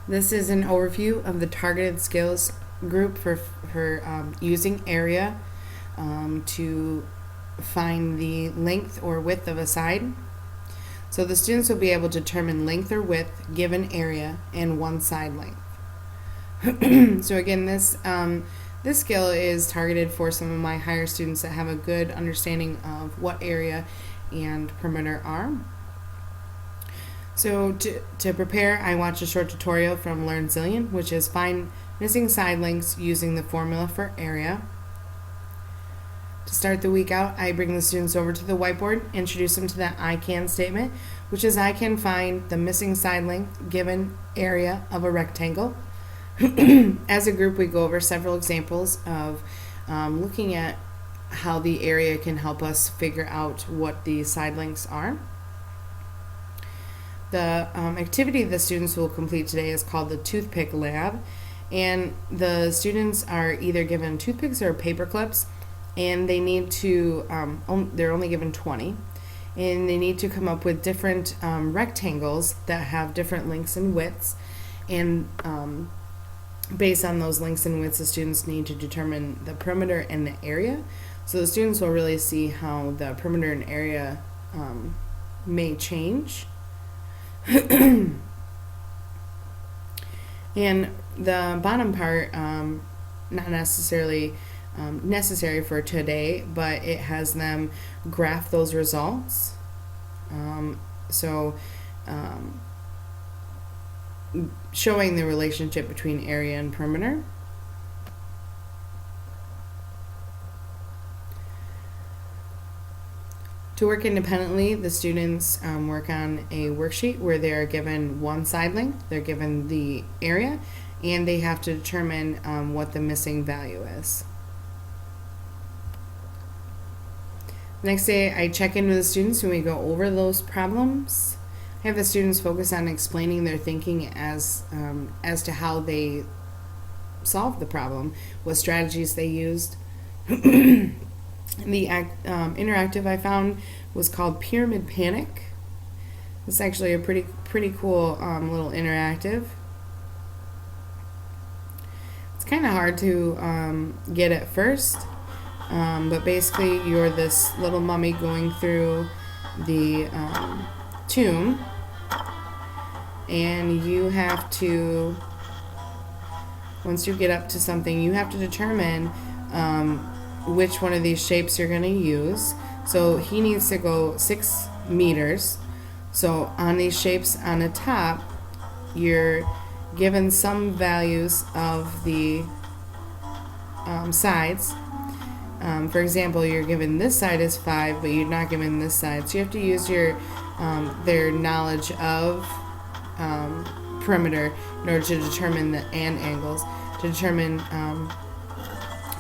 This is an overview of the targeted skills group for using area to find the length or width of a side. So the students will be able to determine length or width given area and one side length. So again, this skill is targeted for some of my higher students that have a good understanding of what area and perimeter are. So to prepare, I watched a short tutorial from Learn Zillion, which is find missing side lengths using the formula for area. To start the week out, I bring the students over to the whiteboard, introduce them to that I can statement, which is I can find the missing side length given area of a rectangle. As a group, we go over several examples of looking at how the area can help us figure out what the side lengths are. The activity the students will complete today is called the Toothpick Lab, and the students are either given toothpicks or paper clips, and they need to, they're only given 20, and they need to come up with different rectangles that have different lengths and widths, and based on those lengths and widths, the students need to determine the perimeter and the area. So the students will really see how the perimeter and area may change. And the bottom part, not necessarily necessary for today, but it has them graph those results. Showing the relationship between area and perimeter. To work independently, the students work on a worksheet where they are given one side length, they're given the area, and they have to determine what the missing value is. Next day, I check in with the students and we go over those problems. I have the students focus on explaining their thinking as to how they solved the problem, what strategies they used. The interactive I found was called Pyramid Panic. It's actually a pretty cool little interactive. It's kind of hard to get at first, but basically you're this little mummy going through the tomb, and you have to, once you get up to something, you have to determine which one of these shapes you're going to use. So he needs to go 6 meters. So on these shapes on the top, you're given some values of the sides. For example, you're given this side is 5, but you're not given this side. So you have to use your their knowledge of perimeter in order to determine the angles, to determine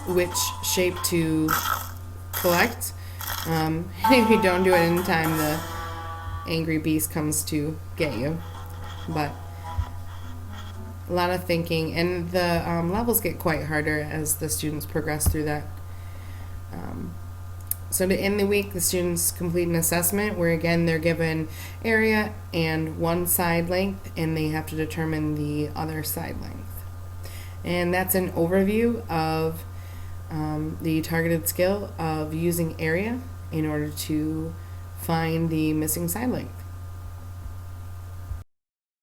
which shape to collect. If you don't do it in time, the angry beast comes to get you. But a lot of thinking, and the levels get quite harder as the students progress through that. So to end the week, the students complete an assessment where again they're given area and one side length, and they have to determine the other side length. And that's an overview of the targeted skill of using area in order to find the missing side length.